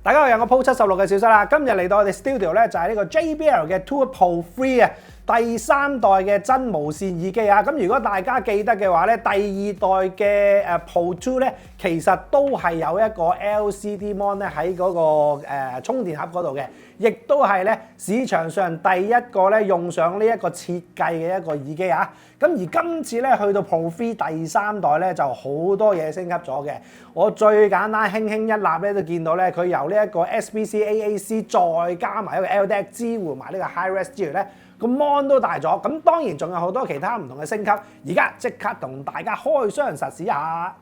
大家好，有我 Pro 76嘅小室啦。今日嚟到我哋 studio 咧，就係呢個 JBL 嘅 Tour Pro 3啊，第3代嘅真無線耳機啊。咁如果大家記得嘅話咧，第2代嘅Pro 2咧，其實都係有一個 LCD mon 咧喺嗰個充電盒嗰度嘅，亦都係咧市場上第一個咧用上呢一個設計嘅一個耳機啊。咁而今次咧去到 Pro 3第3代咧就好多嘢升級咗嘅。我最簡單輕輕一立咧都見到咧，佢由呢一個 SBC AAC 再加埋一個 LDAC 支援埋呢個 Hi-Res 之餘咧，個 mon 都大咗。咁當然仲有好多其他唔同嘅升級。而家即刻同大家開箱實試一下。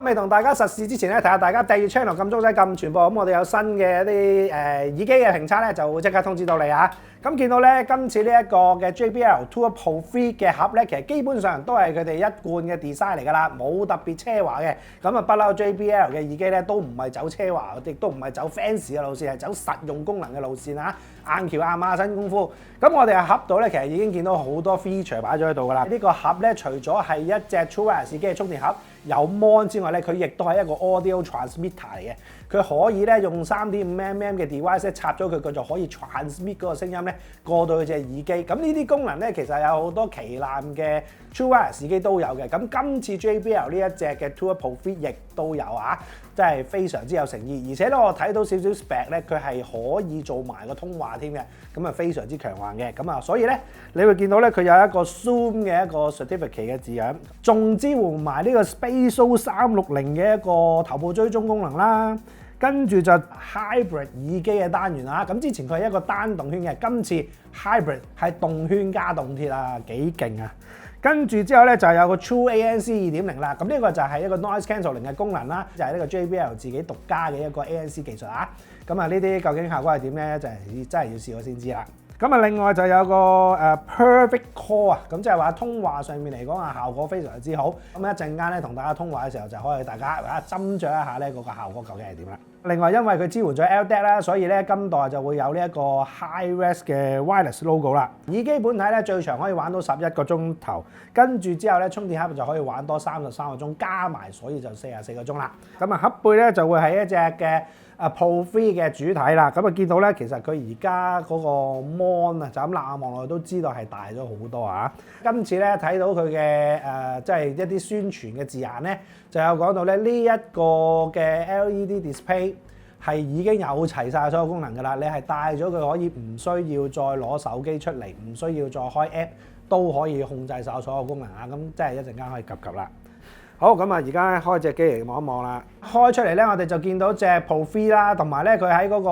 未同大家實試之前咧，提下大家訂閱 channel 撳鐘仔撳全部，咁我哋有新嘅一啲耳機嘅評測咧，就會即刻通知到你啊！咁見到咧，今次呢一個嘅 JBL Tour Pro 3嘅盒咧，其實基本上都係佢哋一貫嘅 design 嚟㗎啦，冇特別奢華嘅。咁啊，不嬲 JBL 嘅耳機咧，都唔係走奢華，亦都唔係走 fancy 嘅路線，係走實用功能嘅路線啊！硬橋硬馬新功夫。咁我哋喺盒度咧，其實已經見到好多 feature 擺咗喺度㗎啦。呢個盒咧，除咗係一隻 True Wireless 耳機嘅充電盒，有 mon 之外咧，佢亦都係一個 audio transmitter 嚟嘅。佢可以咧用 3.5mm 嘅 device 咧插咗佢，佢就可以 transmit 嗰個聲音咧過到佢隻耳機。咁呢啲功能咧，其實有好多旗艦嘅 True Wireless 耳機都有嘅。咁今次 JBL 呢一隻嘅 Tour Pro 3亦都有啊，真係非常之有誠意。而且咧，我睇到少少 spec 咧，佢係可以做埋個通話添嘅，咁啊非常之強橫嘅。咁啊，所以咧你會見到咧，佢有一個 Zoom 嘅一個 certificate 嘅字樣，仲支援埋呢個 Spatial 360嘅一個頭部追蹤功能啦。跟住就 Hybrid 耳機嘅單元啊，咁之前佢係一個單動圈嘅，今次 Hybrid 係動圈加動鐵啊，幾勁啊！跟住之後咧就有個 True ANC 2.0啦，咁呢個就係一個 Noise Cancelling 嘅功能啦，就係呢個 JBL 自己獨家嘅一個 ANC 技術啊。咁啊呢啲究竟效果係點咧？就係真係要試過先知啦。咁啊，另外就有個Perfect Call 啊，咁即係話通話上面嚟講啊，效果非常之好。咁一陣間咧同大家通話嘅時候，就可以大家斟酌一下咧嗰個效果究竟係點啦。另外因為佢支援咗 LDAC 啦，所以咧今代就會有呢一個 Hi-Res 嘅 Wireless logo 啦。耳機本體咧最長可以玩到11個鐘頭，跟住之後咧充電盒就可以玩多33個鐘，加埋所以就44個鐘啦。咁啊盒背咧就會係一隻嘅Pro 3嘅主體啦。咁啊見到咧其實佢而家嗰個 mon 啊，就咁攬望落去都知道係大咗好多啊！今次咧睇到佢嘅即係一啲宣傳嘅字眼咧，就有講到咧呢一個嘅 LED display 係已經有齊晒所有功能㗎啦。你係帶咗佢可以唔需要再攞手機出嚟，唔需要再開 app 都可以控制晒所有功能啊！咁即係一陣間可以及啦。好，咁啊，而家開隻機嚟望一望啦。開出嚟咧，我哋就見到隻 Pro 3啦，同埋咧佢喺嗰個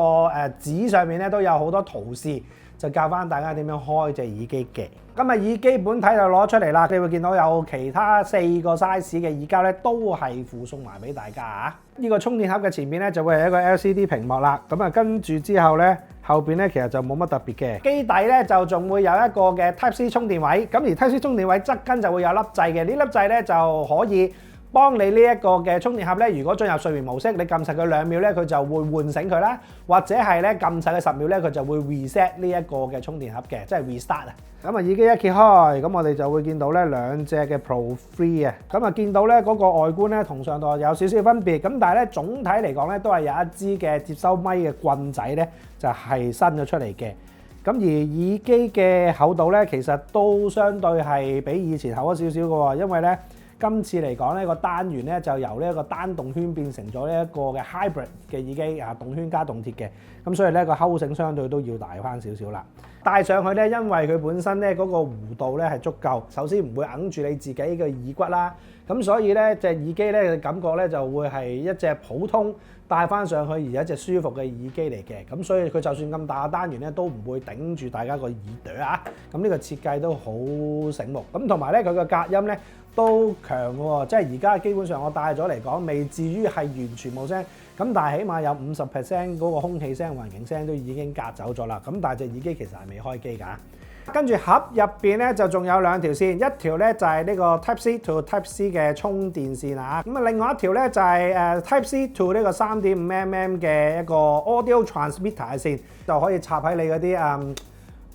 紙上面咧都有好多圖示，就教翻大家點樣開隻耳機嘅。咁啊，耳機本體就攞出嚟啦，你會見到有其他4個 size 嘅耳膠咧，都係附送埋俾大家啊。呢個充電盒嘅前面咧就會係一個 LCD 屏幕啦。咁啊，跟住之後咧，後邊咧其實就冇乜特別嘅。機底咧就仲會有一個嘅 Type C 充電位，咁而 Type C 充電位側跟就會有粒掣嘅，呢粒掣咧就可以幫你呢一個嘅充電盒咧，如果進入睡眠模式，你撳實佢2秒咧，佢就會喚醒佢啦；或者係咧撳實佢10秒咧，佢就會 reset 呢一個嘅充電盒嘅，即係 restart 啊。咁啊，耳機一揭開，咁我哋就會見到咧兩隻嘅 Pro 3啊。咁啊，見到咧嗰個外觀咧同上代有少少分別，咁但係咧總體嚟講咧都係有一支嘅接收咪嘅棍仔咧，就係伸咗出嚟嘅。咁而耳機嘅厚度咧，其實都相對係比以前厚咗少少嘅喎，因為咧今次嚟講呢個單元咧就由呢一個單動圈變成咗呢一個嘅 Hybrid 嘅耳機啊，動圈加動鐵嘅，咁所以咧個溝性相對都要大翻少少啦。戴上去咧，因為佢本身咧嗰個弧度咧係足夠，首先唔會揞住你自己嘅耳骨啦，咁所以咧隻耳機咧嘅感覺咧就會係一隻普通戴翻上去而一隻舒服嘅耳機嚟嘅，咁所以佢就算咁大嘅單元咧都唔會頂住大家個耳朵啊，咁呢個設計都好醒目，咁同埋咧佢個隔音咧都強喎，即係而家基本上我戴咗嚟講，未至於係完全冇聲，咁但係起碼有50% 嗰個空氣聲、環境聲都已經隔走咗啦。咁但係隻耳機其實係未開機㗎。跟住盒入邊咧就仲有2條線，一條咧就係呢個 Type C to Type C 嘅充電線啊。咁啊，另外一條咧就係Type C to 呢個3.5mm 嘅一個 Audio Transmitter 嘅線，就可以插喺你嗰啲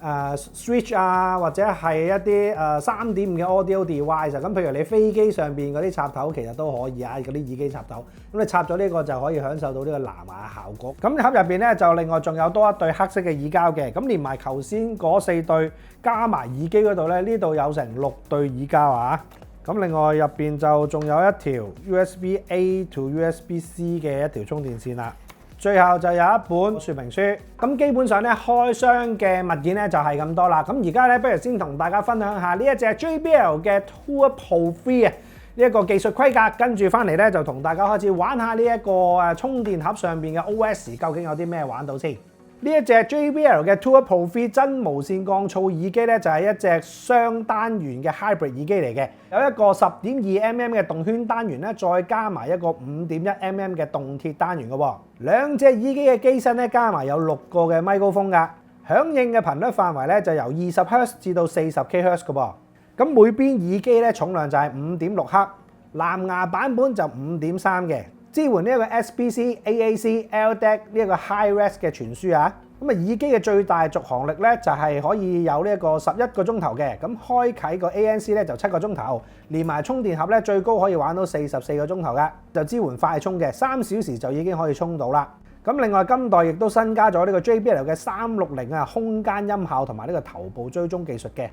switch 啊，或者係一啲3.5嘅 audio device 咁，譬如你飛機上邊嗰啲插頭其實都可以啊，嗰啲耳機插頭，咁你插咗呢個就可以享受到呢個藍牙效果。咁盒入邊咧就另外仲有多一對黑色嘅耳膠嘅，咁連埋頭先嗰4對加埋耳機嗰度咧，呢度有成6對耳膠啊。咁另外入邊就仲有一條 USB A to USB C 嘅一條充電線啦。最後就有一本說明書。咁基本上咧開箱嘅物件咧就係咁多啦。咁而家咧不如先同大家分享下呢一隻 JBL 嘅 Tour Pro 3啊呢一個技術規格，跟住翻嚟咧就同大家開始玩下呢一個充電盒上邊嘅 OS 究竟有啲咩玩到先。呢一隻 JBL 嘅 Tour Pro 3真無線降噪耳機咧，就係一隻雙單元嘅 hybrid 耳機嚟嘅，有一個10.2mm 嘅動圈單元咧，再加埋一個5.1mm 嘅動鐵單元嘅喎。兩隻耳機嘅機身咧，加埋有6個嘅咪高峰㗎，響應嘅頻率範圍咧就由20Hz 至到40kHz 嘅噃。咁每邊耳機咧重量就係5.6克，藍牙版本就5.3嘅。支援呢一個 SBC、AAC、LDAC 呢一個 Hi-Res 嘅傳輸啊，咁啊耳機嘅最大續航力咧就係可以有呢一個11個鐘頭嘅，咁開啟個 ANC 咧就7個鐘頭，連埋充電盒咧最高可以玩到44個鐘頭嘅，就支援快充嘅，3小時就已經可以充到啦。咁另外今代亦都新加咗呢個 JBL 嘅360啊空間音效同埋呢個頭部追蹤技術嘅，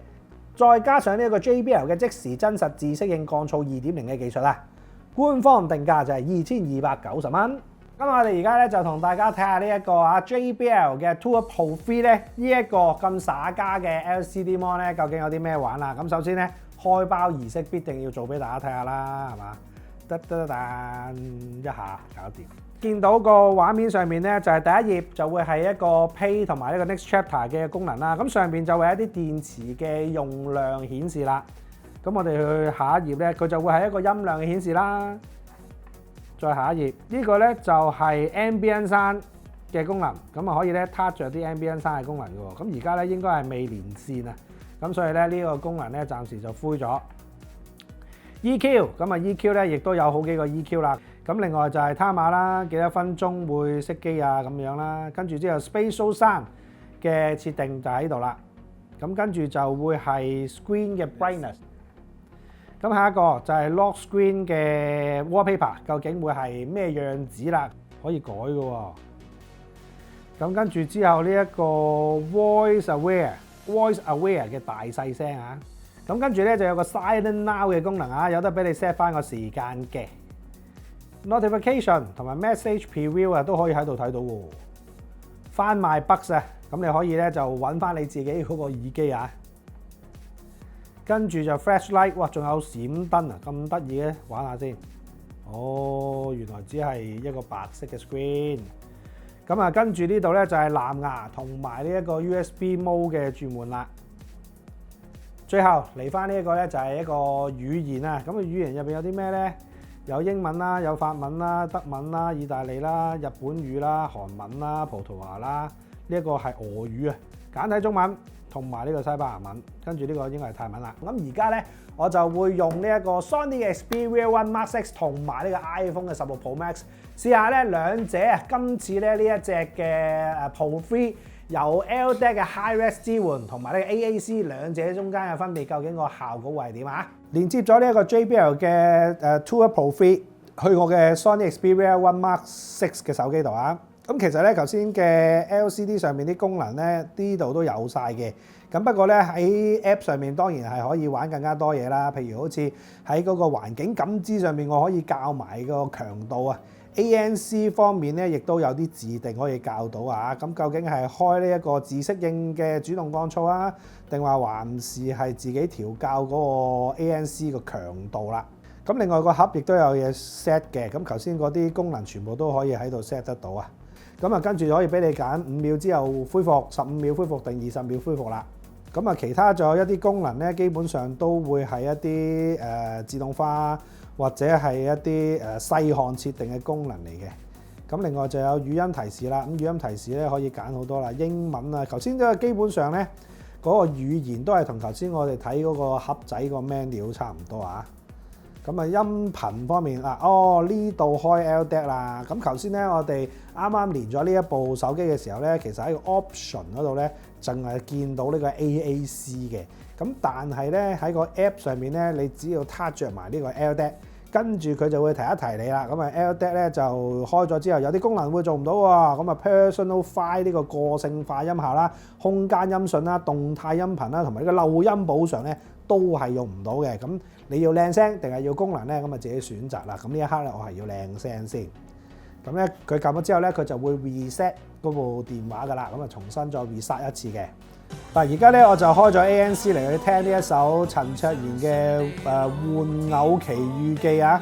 再加上呢一個 JBL 嘅即時真實自適應降噪2.0嘅技術啦。官方定價就係2290蚊。咁我哋而家咧就同大家睇下呢一個JBL 嘅 Tour Pro 3咧呢一個咁耍家嘅 LCD Mon 咧究竟有啲咩玩啦？咁首先咧開包儀式必定要做俾大家睇下啦，係嘛？噔一下搞掂。見到個畫面上面咧就係第一頁就會係一個 Pay 同埋呢個 Next Chapter 嘅功能啦。咁上邊就會有一啲電池嘅用量顯示啦。咁我哋去下一頁咧，佢就會係一個音量嘅顯示啦。再下一頁，呢個咧就係 Ambient Sound 嘅功能，咁啊可以咧 touch 咗啲 Ambient Sound 嘅功能嘅喎。咁而家咧應該係未連線啊，咁所以咧呢個功能咧暫時就灰咗。EQ， 咁啊 EQ 咧亦都有好幾個 EQ 啦。咁另外就係 timer啦，幾多分鐘會熄機啊咁樣啦。跟住之後 Spatial Sound 嘅設定就喺度啦。咁跟住就會係 Screen 嘅 Brightness。咁下一個就係 Lock Screen 嘅 Wallpaper， 究竟會係咩樣子啦？可以改嘅喎。咁跟住之後呢一個 Voice Aware 嘅大細聲啊。咁跟住咧就有個 Silent Now 嘅功能啊，有得俾你 set 翻個時間嘅 Notification 同埋 Message Preview 啊，都可以喺度睇到喎。翻賣 Bugs 啊，咁你可以咧就揾翻你自己嗰個耳機啊。跟住就 Flashlight， 哇，仲有閃燈啊，咁得意嘅，玩下先。哦，原來只係一個白色嘅 screen。咁啊，跟住呢度咧就係藍牙同埋呢一個 USB Mode 嘅轉換啦。最後嚟翻呢一個咧就係一個語言啊，咁啊語言入邊有啲咩咧？有英文啦，有法文啦、德文啦、意大利啦、日本語啦、韓文啦、葡萄牙啦，呢一個係俄語啊，簡體中文。同埋呢個西班牙文，跟住呢個應該係泰文啦。咁而家咧，我就會用呢一個 Sony Xperia One Mark 6同埋呢個 iPhone 嘅16 Pro Max 試下咧兩者啊。今次咧呢一隻嘅Pro 3有 LDAC 嘅 Hi-Res 支援，同埋呢個 AAC 兩者中間嘅分別，究竟個效果會係點啊？連接咗呢一個 JBL 嘅Tour Pro 3去我嘅 Sony Xperia One Mark 6嘅手機度啊。咁其實咧，頭先嘅 LCD 上面啲功能咧，呢度都有晒嘅。咁不過咧喺 App 上面當然係可以玩更加多嘢啦。譬如好似喺嗰個環境感知上面，我可以校埋個強度啊。ANC 方面咧，亦都有啲自定可以校到啊。咁究竟係開呢一個自適應嘅主動降噪啊，定話還是係自己調校嗰個 ANC 個強度啦？咁另外個盒亦都有嘢 set 嘅。咁頭先嗰啲功能全部都可以喺度 set 得到啊。咁啊，跟住可以俾你揀5秒之後恢復、15秒恢復定20秒恢復啦。咁啊，其他仲有一啲功能咧，基本上都會係一啲自動化或者係一啲細項設定嘅功能嚟嘅。咁另外就有語音提示啦。咁語音提示咧可以揀好多啦，英文啊，頭先都基本上咧嗰個語言都係同頭先我哋睇嗰個盒仔個 menu 差唔多啊。咁啊音頻方面啊，呢度開 LDAC 啦。咁頭先咧我哋啱啱連咗呢一部手機嘅時候咧，其實喺個 option 嗰度咧，淨係見到呢個 AAC 嘅。咁但係咧喺個 app 上面咧，你只要 touch 著埋呢個 LDAC，跟住佢就會提一提你啦。咁啊 LDAC 咧就開咗之後，有啲功能會做唔到喎。咁啊 Personify 呢個個性化音效啦、空間音訊啦、動態音頻啦，同埋呢個漏音補償咧，都係用唔到嘅。咁你要靚聲定係要功能咧？咁啊自己選擇啦。咁呢一刻咧，我係要靚聲先。咁咧佢撳咗之後咧，佢就會 reset 嗰部電話噶啦。咁啊重新再 reset 一次嘅。嗱而家咧我就開咗 ANC 嚟去聽呢一首陳卓賢嘅玩偶奇遇記啊。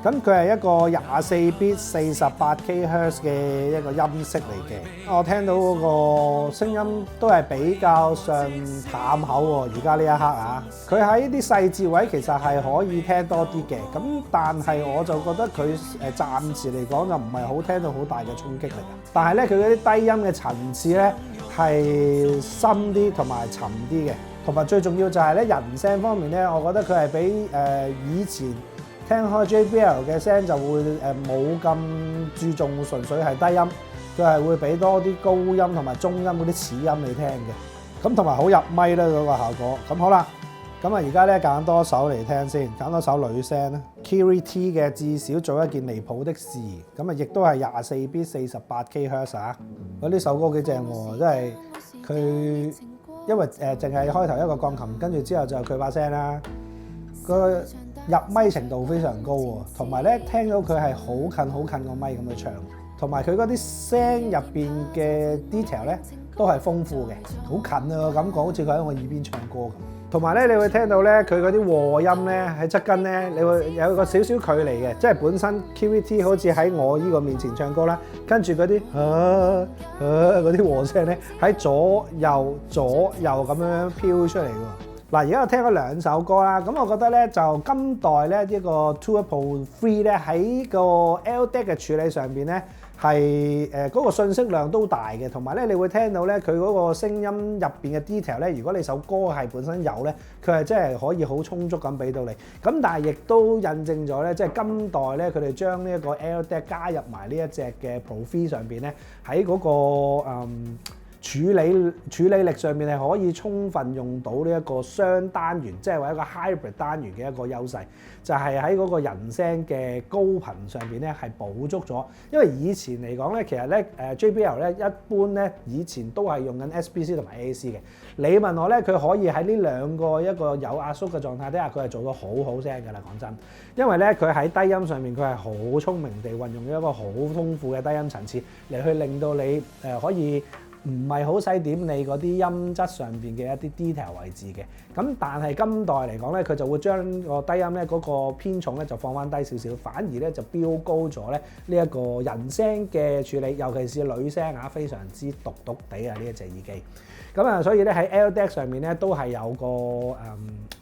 咁佢係一個24 bit 48 kHz 嘅一個音色嚟嘅。我聽到嗰個聲音都係比較上淡口喎。而家呢一刻啊，佢喺啲細節位其實係可以聽多啲嘅。咁但係我就覺得佢暫時嚟講就唔係好聽到好大嘅衝擊力啊。但係咧佢嗰啲低音嘅層次咧係深啲同埋沉啲嘅，同埋最重要就係咧人聲方面咧，我覺得佢係比以前聽開 JBL 嘅聲就會冇咁注重純粹係低音，佢係會俾多啲高音同埋中音嗰啲次音你聽嘅，咁同埋好入咪啦嗰個效果。咁好啦，咁啊而家咧揀多首嚟聽先，揀多首女聲啦 Kiri T 嘅至少做一件離譜的事，咁啊亦都係24 bit 48 kHz 啊。呢首歌幾正喎，真係佢因為淨係開頭一個鋼琴，跟住之後就佢把聲啦，個入咪程度非常高喎，同埋咧聽到佢係好近個咪咁去唱，同埋佢嗰啲聲入邊嘅 detail 咧都係豐富嘅，好近啊，感覺好似佢喺我耳邊唱歌咁。同埋咧，你會聽到咧佢嗰啲和音咧喺側跟咧，你會有個少少距離嘅，即係本身 QVT 好似喺我依個面前唱歌啦，跟住嗰啲嗰啲和聲咧喺左右咁樣飄出嚟喎。嗱，而家我聽咗兩首歌啦，咁我覺得咧就今代咧呢個 Tour Pro 3咧喺個 LDAC 嘅處理上邊咧係嗰個信息量都大嘅，同埋咧你會聽到咧佢嗰個聲音入邊嘅 detail 咧，如果你首歌係本身有咧，佢係真係可以好充足咁俾到你。咁但係亦都印證咗咧，即係今代咧佢哋將呢一個 LDAC 加入埋呢一隻嘅 Pro 3上邊咧，喺嗰個處理力上面係可以充分用到呢一個雙單元，即係話一個 hybrid 單元嘅一個優勢，就係喺嗰個人聲嘅高頻上邊咧係補足咗。因為以前嚟講咧，其實咧JBL 咧一般咧以前都係用緊 SBC 同埋 AAC 嘅。你問我咧，佢可以喺呢兩個一個有壓縮嘅狀態底下，佢係做到好好聲㗎啦。講真，因為咧佢喺低音上面佢係好聰明地運用咗一個好豐富嘅低音層次嚟去令到你可以唔係好細點你嗰啲音質上邊嘅一啲 detail 位置嘅，咁但係今代嚟講咧，佢就會將個低音咧嗰個偏重咧就放翻低少少，反而咧就飆高咗咧呢一個人聲嘅處理，尤其是女聲啊，非常之獨地啊呢一隻耳機。咁啊，所以咧喺 LDAC 上面咧都係有個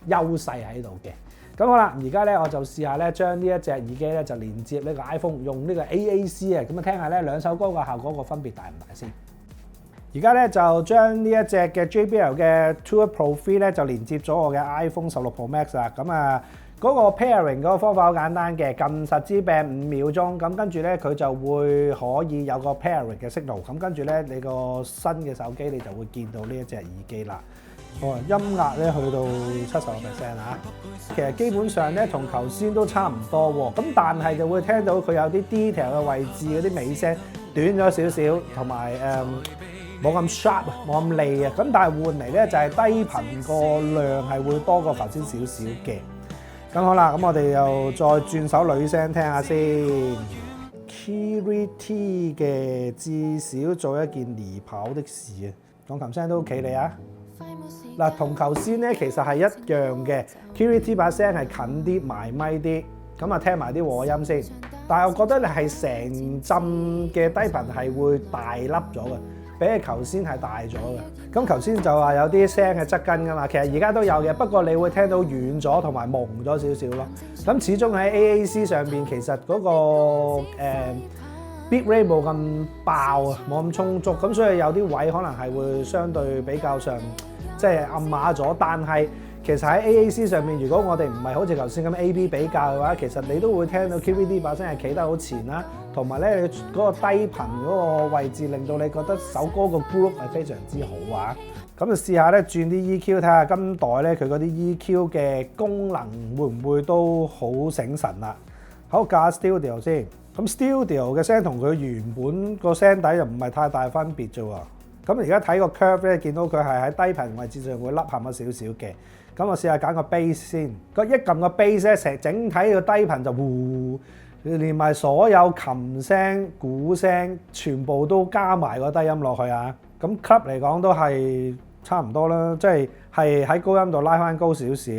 優勢喺度嘅。咁好啦，而家咧我就試下咧將呢一隻耳機咧就連接呢個 iPhone，用呢個 AAC 啊，咁啊聽下咧兩首歌嘅效果個分別大唔大先。而家咧就將呢一隻嘅 JBL 嘅 Tour Pro 3咧就連接咗我嘅 iPhone 16 Pro Max 啦。咁啊嗰個 pairing 嗰個方法好簡單嘅，撳實支柄5秒鐘，咁跟住咧佢就會可以有個 pairing 嘅 signal。咁跟住咧你個新嘅手機你就會見到呢一隻耳機啦。音壓咧去到70% 啊，其實基本上咧同頭先都差唔多喎。咁但係就會聽到佢有啲 detail 嘅位置嗰啲尾聲短咗少少，同埋冇咁 sharp 啊，冇咁利啊，咁但係換嚟咧就係低頻個量係會多過頭先少少嘅。咁好啦，咁我哋又再轉首女聲聽下先。Kiri T 嘅至少做一件離譜的事啊，鋼琴聲都企理啊。嗱，同頭先咧其實係一樣嘅 ，Kiri T 把聲係近啲埋咪啲，咁啊聽埋啲和音先。但係我覺得你係成浸嘅低頻係會大粒咗嘅。比起頭先係大咗嘅，咁頭先就話有啲聲係側跟㗎嘛，其實而家都有嘅，不過你會聽到遠咗同埋朦咗少少咯。咁始終喺 AAC 上邊，其實嗰個bit rate 冇咁爆啊，冇咁充足，咁所以有啲位可能係會相對比較上即係暗啞咗。但係其實喺 AAC 上面，如果我哋唔係好似頭先咁 AB 比較嘅話，其實你都會聽到 QVD 把聲係企得好前啦，同埋咧你嗰個低頻嗰個位置，令到你覺得首歌個 group 係非常之好啊！咁就試下咧轉啲 EQ，睇下今代咧佢嗰啲 EQ 嘅功能會唔會都好醒神啦。好，架 Studio 先，咁 Studio 嘅聲同佢原本個聲底又唔係太大分別啫喎。咁而家睇個 curve 咧，見到佢係喺低頻位置上會凹陷咗少少嘅。咁我試下揀個 bass 先，一撳個 bass 咧，成整體個低頻就呼，連埋所有琴聲、鼓聲，全部都加埋個低音落去啊！咁 club 嚟講都係差唔多啦，即係喺高音度拉翻高少少。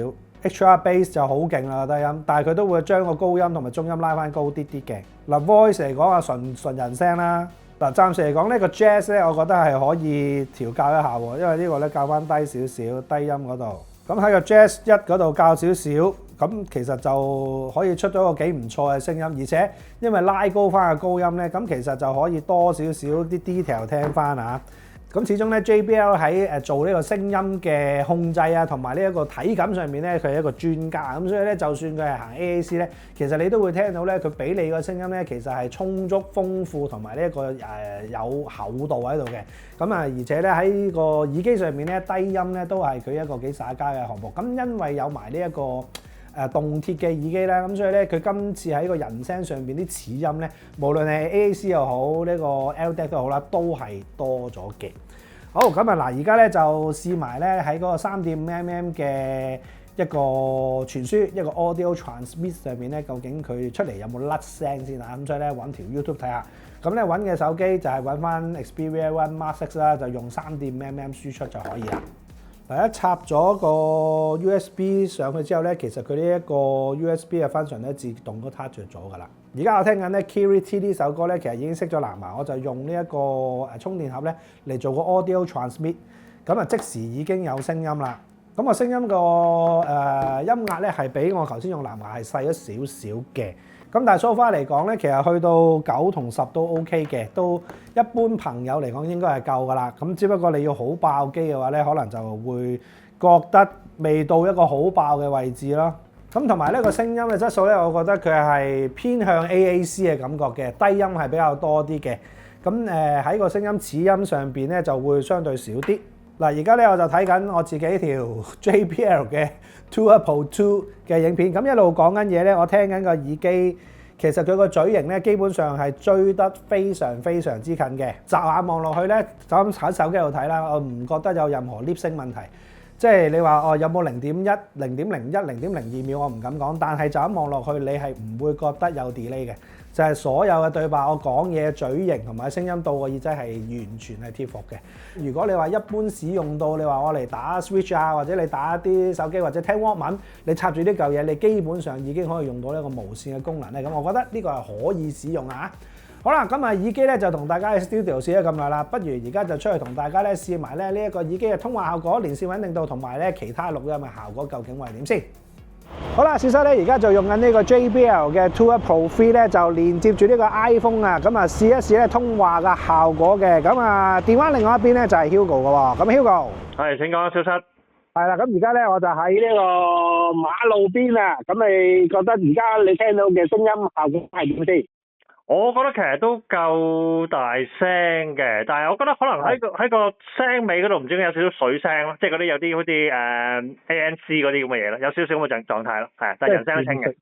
Extra bass 就好勁啦低音，但係佢都會將個高音同埋中音拉翻高啲啲嘅。嗱 voice 嚟講啊，純人聲啦。嗱暫時嚟講呢個 jazz 咧，我覺得係可以調校一下喎，因為呢個咧校翻低少少低音嗰度。咁喺個 Jazz 1嗰度校少少，咁其實就可以出咗個幾唔錯嘅聲音，而且因為拉高翻個高音咧，咁其實就可以多少少啲 detail 聽翻啊。咁始終咧 JBL 喺做呢個聲音嘅控制啊，同埋呢一個體感上面咧，佢係一個專家。咁所以咧，就算佢係行 AAC 咧，其實你都會聽到咧，佢俾你個聲音咧，其實係充足、豐富同埋呢一個有厚度喺度嘅。咁啊，而且咧喺個耳機上面咧，低音咧都係佢一個幾耍家嘅項目。咁因為有埋呢一個動鐵嘅耳機啦，咁所以咧佢今次喺個人聲上邊啲齒音咧，無論係 AAC 又好，呢個 LDAC 都好啦，都係多咗嘅。好，咁啊嗱，而家咧就試埋咧喺嗰個 3.5mm 嘅一個傳輸一個 audio transmit 上面咧，究竟佢出嚟有冇甩聲先啊？咁所以咧揾條 YouTube 睇下。咁咧揾嘅手機就係揾翻 Xperia One Mark 6啦，就用 3.5mm 輸出就可以啦。嗱，一插咗個 USB 上去之後咧，其實佢呢一個 USB 嘅 function 咧自動都 touch 咗噶啦。而家我聽緊咧 Kiriti 呢首歌咧，其實已經熄咗藍牙，我就用呢一個充電盒咧嚟做個 audio transmit，咁啊即時已經有聲音啦。咁個聲音個音壓咧係比我頭先用藍牙係細咗少少嘅。咁但係 so far 嚟講咧，其實去到9同10都 OK 嘅，都一般朋友嚟講應該係夠噶啦。咁只不過你要好爆機嘅話咧，可能就會覺得未到一個好爆嘅位置咯。咁同埋呢個聲音嘅質素咧，我覺得佢係偏向 AAC 嘅感覺嘅，低音係比較多啲嘅。咁喺個聲音齒音上邊咧就會相對少啲。嗱，而家咧我就睇緊我自己條 JBL 嘅 Tour Pro 2嘅影片，咁一路講緊嘢咧，我聽緊個耳機，其實佢個嘴型咧基本上係追得非常非常之近嘅。乍眼望落去咧，就咁喺手機度睇啦，我唔覺得有任何 lip sync 問題。即係你話有冇0.1、0.01、0.02秒，我唔敢講，但係就咁望落去，你係唔會覺得有 delay 嘅。就係所有嘅對白，我講嘢嘴型同埋聲音到個耳仔係完全係貼服嘅。如果你話一般使用到，你話我嚟打 Switch 啊，或者你打啲手機或者聽 Walkman，你插住呢嚿嘢，你基本上已經可以用到呢個無線嘅功能咧。咁我覺得呢個係可以使用啊。好啦，咁啊耳機咧就同大家喺 studio 試咗咁耐啦，不如而家就出去同大家咧試埋咧呢一個耳機嘅通話效果、連線穩定度同埋咧其他錄音嘅效果究竟會係點先？好啦，事實咧而家就用緊呢個 JBL 嘅 Tour Pro 3咧，就連接住呢個 iPhone 啊，咁啊試一試咧通話嘅效果嘅。咁啊電話另外一邊咧就係 Hugo 嘅喎。咁 Hugo 係，請講，小七。係啦，咁而家咧我就喺呢個馬路邊啊。咁你覺得而家你聽到嘅聲音效果係點先？我覺得其實都夠大聲嘅，但係我覺得可能喺個聲尾嗰度唔知點解有少少水聲咯，即係嗰啲有啲好似ANC 嗰啲咁嘅嘢咯，有少少咁嘅狀態咯，係，但係人聲都清嘅。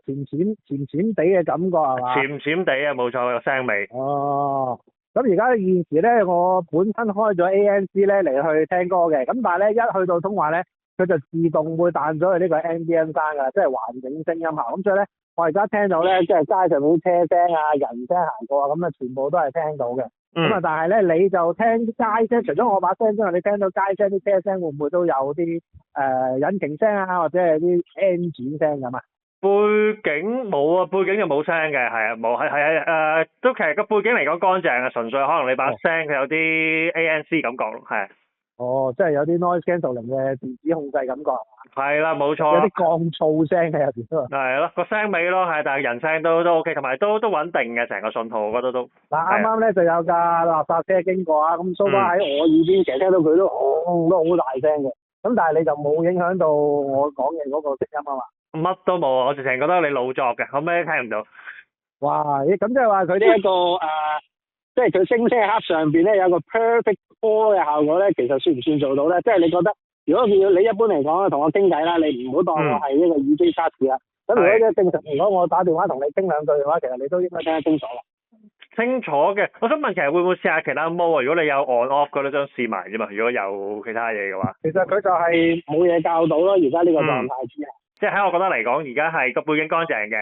甜甜地嘅感覺係嘛？甜甜地啊，冇錯，個聲尾。哦，咁而家現時咧，我本身開咗 ANC 咧嚟去聽歌嘅，咁但係咧一去到通話咧，佢就自動會彈咗去呢個 NBN 山㗎，即係環境聲音效。咁所以咧。我而家聽到咧，即係街上啲車聲啊、人聲行過啊，咁啊全部都係聽到嘅。咁啊，但係咧你就聽街聲，除咗我把聲之外，你聽到街聲啲車聲會唔會都有啲引擎聲啊，或者係啲 engine 聲咁啊？背景冇啊，背景就冇聲嘅，係啊，冇係都其實個背景嚟講乾淨啊，純粹可能你把聲佢有啲 ANC 感覺咯，係。哦，即係有啲 noise cancelling 嘅電子控制感覺。係啦，冇錯。有啲降噪聲喺入邊都。係咯，個聲尾咯，係，但係人聲都 OK，同埋都穩定嘅成個信號，我覺得都。嗱，啱啱咧就有架垃圾車經過啊，咁蘇巴喺我耳邊，其實聽到佢都好大聲嘅。咁但係你就冇影響到我講嘅嗰個聲音啊嘛。乜都冇啊！我直情覺得你老作嘅，我咩都聽唔到。哇！咁即係話佢呢一個即係佢聲黑上邊咧有個 perfect call 嘅效果咧，其實算唔算做到咧？即係你覺得，如果你一般嚟講同我傾偈啦，你唔好當我係一個耳機測試啦。咁如果正常嚟講，我打電話同你傾兩句嘅話，其實你都應該聽得清楚啦。清楚嘅，我想問其實會唔會試下其他 mode 啊？如果你有 on off 嗰啲想試埋啫嘛。如果有其他嘢嘅話，其實佢就係冇嘢教到咯。而家呢個狀態之下，即係喺我覺得嚟講，而家係個背景乾淨嘅，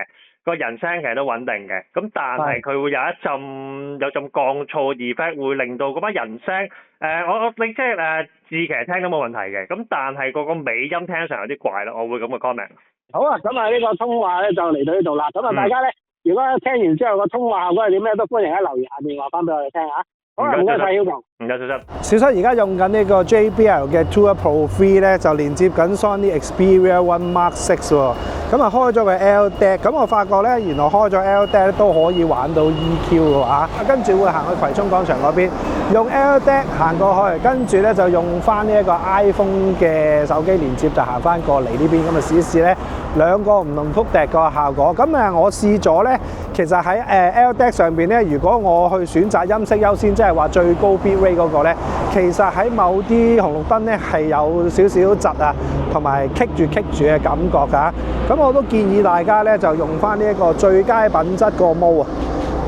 個人聲其實都穩定嘅。咁但係佢會有陣降噪 effect，會令到嗰班人聲你即係字其實聽都冇問題嘅。咁但係個尾音聽上有啲怪咯，我會咁嘅 comment。好啊，咁啊呢個通話咧就嚟到呢度啦。咁啊大家咧，如果聽完之後個通話效果係點咧，都歡迎喺留言下面話翻俾我哋聽嚇。好啊，唔該曬Hugo。唔該，小心。小室而家用緊呢個 JBL 嘅 Tour Pro 3咧，就連接緊 Sony Xperia One Mark 6喎。咁啊開咗個 L DAC，咁我發覺咧原來開咗 L DAC 都可以玩到 EQ 嘅話，跟住會行去葵涌廣場嗰邊，用 L DAC 行過去，跟住咧就用翻呢一個 iPhone 嘅手機連接，就行翻過嚟呢邊，咁啊試一試咧兩個唔同曲笛個效果。咁我試咗咧，其實喺L DAC 上邊咧，如果我去選擇音色優先，即係話最高 bit rate 嗰個咧，其實喺某啲紅綠燈咧係有少少窒啊，同埋棘住嘅感覺㗎。咁我都建議大家咧就用翻呢一個最佳品質個模啊，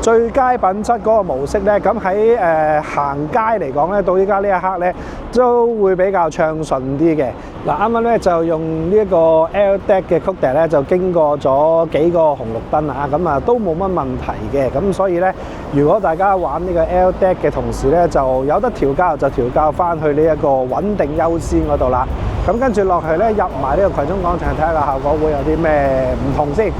最佳品質嗰個模式咧，咁喺行街嚟講咧，到依家呢一刻咧都會比較暢順啲嘅。嗱，啱啱咧就用呢一個 L DAC 嘅曲笛咧，就經過咗幾個紅綠燈啊，咁啊都冇乜問題嘅。咁所以咧，如果大家玩呢個 L DAC 嘅同時咧，就有得調校就調校翻去呢一個穩定優先嗰度啦。咁跟住落去咧，入埋呢個葵涌廣場睇下個效果會有啲咩唔同先。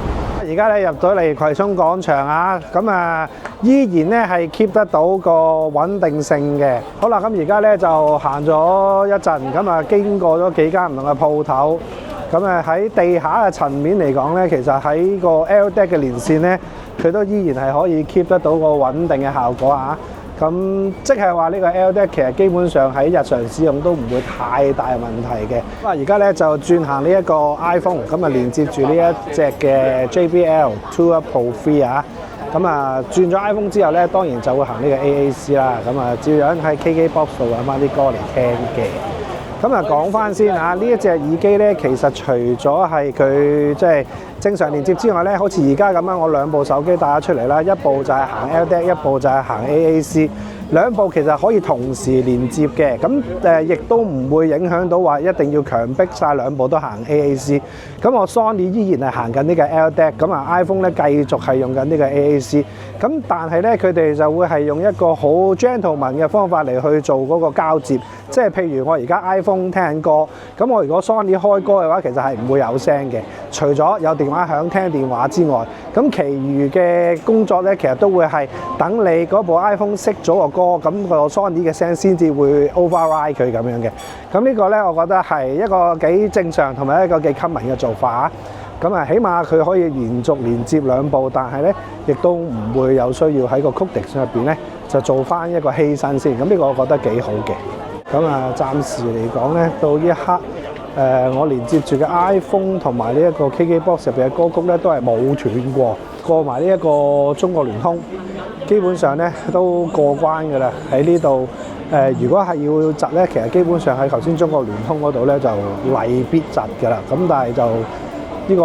而家咧入咗嚟葵涌廣場啊，咁依然咧係 keep 得到個穩定性嘅。好啦，咁而家咧就行咗一陣，咁經過咗幾間唔同嘅鋪頭，咁喺地下嘅層面嚟講咧，其實喺個 L DAC 嘅連線咧，佢都依然係可以 keep 得到個穩定嘅效果啊。咁即係話呢個 L DAC 其實基本上喺日常使用都唔會太大問題嘅。咁而家咧就轉行呢一個 iPhone，咁連接住呢一隻嘅 JBL Tour Pro 3啊。咁轉咗 iPhone 之後咧，當然就會行呢個 AAC 啦。咁照樣喺 KKBox 度揾翻啲歌嚟聽嘅。咁講翻先嚇，呢一隻耳機咧，其實除咗係佢即係正常連接之外咧，好似而家咁樣，我兩部手機帶咗出嚟啦，一部就係行 L DAC，一部就係行 AAC。兩部其實可以同時連接嘅，咁亦都唔會影響到話一定要強迫晒兩部都行 AAC。咁我 Sony 依然係行緊呢個 L DAC，咁iPhone 咧繼續係用緊呢個 AAC。咁但係咧佢哋就會係用一個好 gentleman 嘅方法嚟去做嗰個交接，即係譬如我而家 iPhone 聽緊歌，咁我如果 Sony 開歌嘅話，其實係唔會有聲嘅，除咗有電話響聽電話之外，咁其餘嘅工作咧其實都會係等你嗰部 iPhone 熄咗個歌，咁個 Sony 嘅聲先至會 override 佢咁樣嘅。咁呢個咧，我覺得係一個幾正常同埋一個幾 common 嘅做法啊。咁起碼佢可以連續連接兩部，但係咧亦都唔會有需要喺個 codec 上入邊咧就做翻一個犧牲先。咁呢個我覺得幾好嘅。咁暫時嚟講咧，到呢一刻我連接住嘅 iPhone 同埋呢一個 KKBox 入邊嘅歌曲咧都係冇斷過埋呢一個中國聯通。基本上咧都過關㗎啦，喺呢度如果係要窒咧，其實基本上喺頭先中國聯通嗰度咧就例必窒㗎啦。咁但係就呢個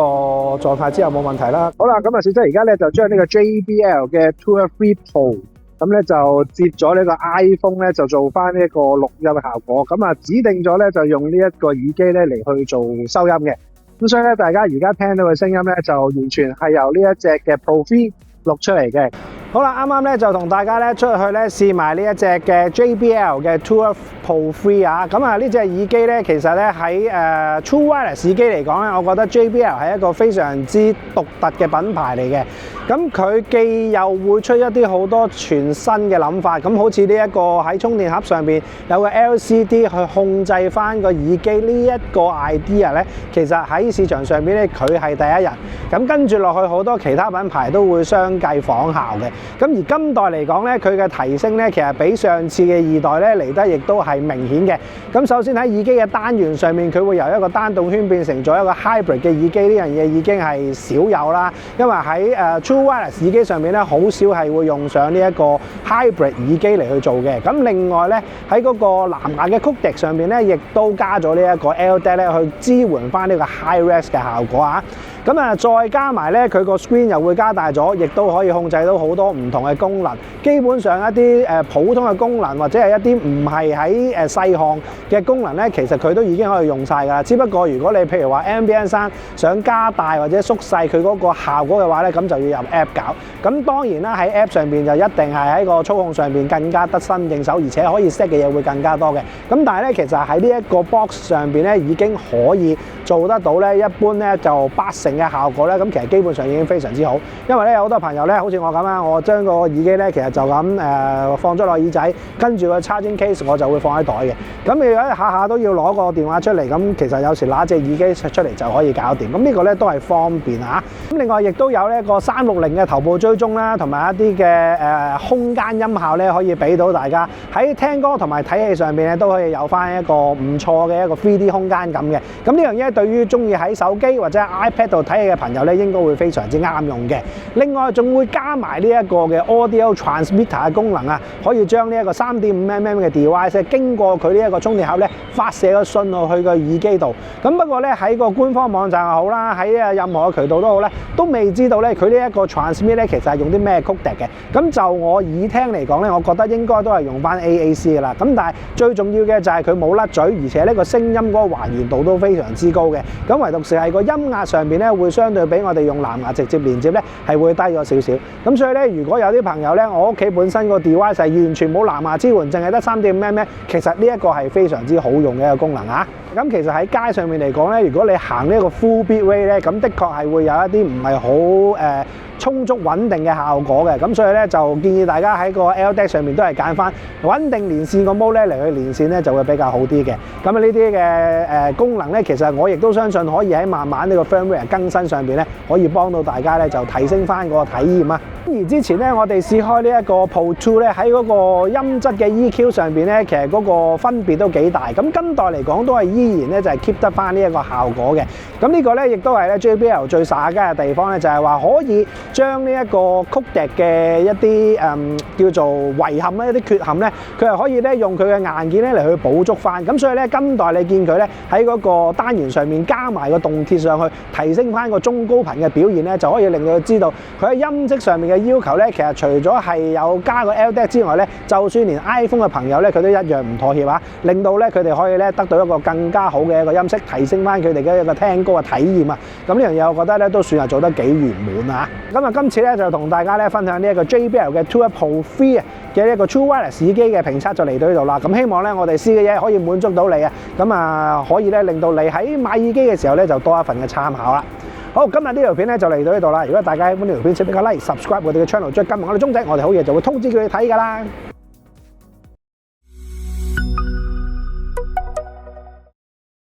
狀態之後冇問題啦。好啦，咁小姐而家咧就將呢個 JBL 嘅 Tour 3 Pro 咁咧就接咗呢個 iPhone 咧就做翻呢一個錄音嘅效果。咁指定咗咧就用呢一個耳機咧嚟去做收音嘅。咁所以咧大家而家聽到嘅聲音咧就完全係由呢一隻嘅 Pro 3錄出嚟嘅。好啦，啱啱咧就同大家咧出去咧試埋呢一隻嘅 JBL 嘅 Tour Pro 3啊。咁呢隻耳機咧其實咧喺True Wireless 耳機嚟講咧，我覺得 JBL 係一個非常之獨特嘅品牌嚟嘅。咁佢既又會出一啲好多全新嘅諗法，咁好似呢一個喺充電盒上邊有個 LCD 去控制翻個耳機呢一個 idea 咧，其實喺市場上邊咧佢係第一人。咁跟住落去好多其他品牌都會相繼仿效嘅。咁而今代嚟講咧，佢嘅提升咧其實比上次嘅二代咧嚟得亦都係明顯嘅。咁首先喺耳機嘅單元上面，佢會由一個單動圈變成咗一個 hybrid 嘅耳機，呢樣嘢已經係少有啦。因為喺True Wireless 耳機上面咧，好少係會用上呢一個 hybrid 耳機嚟去做嘅。咁另外咧喺嗰個藍牙嘅 codec 上面咧，亦都加咗呢一個 LDAC 咧去支援翻呢個 high res 嘅效果啊。咁啊，再加埋咧，佢個 screen 又會加大咗，亦都可以控制到好多唔同嘅功能。基本上一啲普通嘅功能，或者係一啲唔係喺細項嘅功能咧，其實佢都已經可以用晒㗎啦。只不過如果你譬如話 MBN 3想加大或者縮細佢嗰個效果嘅話咧，咁就要入 App 搞。咁當然啦，喺 App 上邊就一定係喺個操控上邊更加得心應手，而且可以 set 嘅嘢會更加多嘅。咁但係咧，其實喺呢一個 box 上邊咧已經可以做得到咧，一般咧就80嘅效果咧，咁其實基本上已經非常之好。因為咧有好多朋友咧，好似我咁啦，我將個耳機咧其實就咁放咗落耳仔，跟住個 charging case 我就會放喺袋嘅。咁如果下下都要攞個電話出嚟，咁其實有時拿隻耳機出嚟就可以搞掂。咁呢個咧都係方便嚇。咁另外亦都有呢一個360嘅頭部追蹤啦，同埋一啲嘅空間音效咧，可以俾到大家喺聽歌同埋睇戲上邊咧都可以有翻一個唔錯嘅一個 3D 空間感嘅。咁呢樣嘢對於中意喺手機或者 iPad 度睇戲嘅朋友咧，應該會非常之啱用嘅。另外仲會加埋呢一個嘅 Audio Transmitter 嘅功能啊，可以將呢一個3.5mm 嘅 device 經過佢呢一個充電盒咧發射個信號去個耳機度。咁不過咧喺個官方網站又好啦，喺任何嘅渠道都好咧，都未知道咧佢呢一個 transmit 咧其實係用啲咩 codec 嘅。咁就我耳聽嚟講咧，我覺得應該都係用翻 AAC 㗎啦。咁但係最重要嘅就係佢冇甩嘴，而且呢個聲音嗰個還原度都非常之高嘅。咁唯獨是係個音壓上邊咧會相對比我哋用藍牙直接連接咧係會低咗少少。咁所以咧，如果有啲朋友咧，我屋企本身個 device 係完全冇藍牙支援，淨係得3.5mm，其實呢一個係非常之好用嘅一個功能啊。咁其實喺街上面嚟講咧，如果你行呢一個 full bit rate 咧，咁的確係會有一啲唔係好充足穩定嘅效果嘅。咁所以咧就建議大家喺個 LDAC 上面都係揀翻穩定連線個 mode 咧嚟去連線咧就會比較好啲嘅。咁啊呢啲嘅功能咧，其實我亦都相信可以喺慢慢呢個 firmware 更新上邊咧，可以幫到大家咧就提升翻個體驗啊。而之前咧，我哋試開呢一個 Pro 2咧，喺嗰個音質嘅 EQ 上邊咧，其實嗰個分別都幾大。咁今代嚟講都係依然咧就係 keep 得翻呢一個效果嘅。咁呢個咧亦都係咧 JBL 最耍家嘅地方咧，就係話可以將呢一個 codec 嘅一啲叫做遺憾咧、一啲缺陷咧，佢係可以咧用佢嘅硬件咧嚟去補足翻。咁所以咧今代你見佢咧喺嗰個單元上面加埋個動鐵上去，提升翻個中高頻嘅表現咧，就可以令到佢知道佢喺音質上面嘅要求咧，其實除咗係有加個 LDAC 之外咧，就算連 iPhone 嘅朋友咧，佢都一樣唔妥協啊，令到咧佢哋可以咧得到一個更加好嘅一個音色，提升翻佢哋嘅一個聽歌嘅體驗啊。咁呢樣嘢我覺得咧都算係做得幾圓滿啊。咁啊今次咧就同大家咧分享呢一個 JBL 嘅 TrueUp Pro 3嘅一個 True Wireless 耳機嘅評測就嚟到呢度啦。咁希望咧我哋試嘅嘢可以滿足到你啊。咁啊可以咧令到你喺買耳機嘅時候咧就多一份嘅參考啦。好，今日呢條片咧就嚟到呢度啦。如果大家喜歡呢條片，請俾個 like、subscribe 我哋嘅 channel，再撳埋我哋鐘仔，我哋好嘢就會通知佢哋睇㗎啦。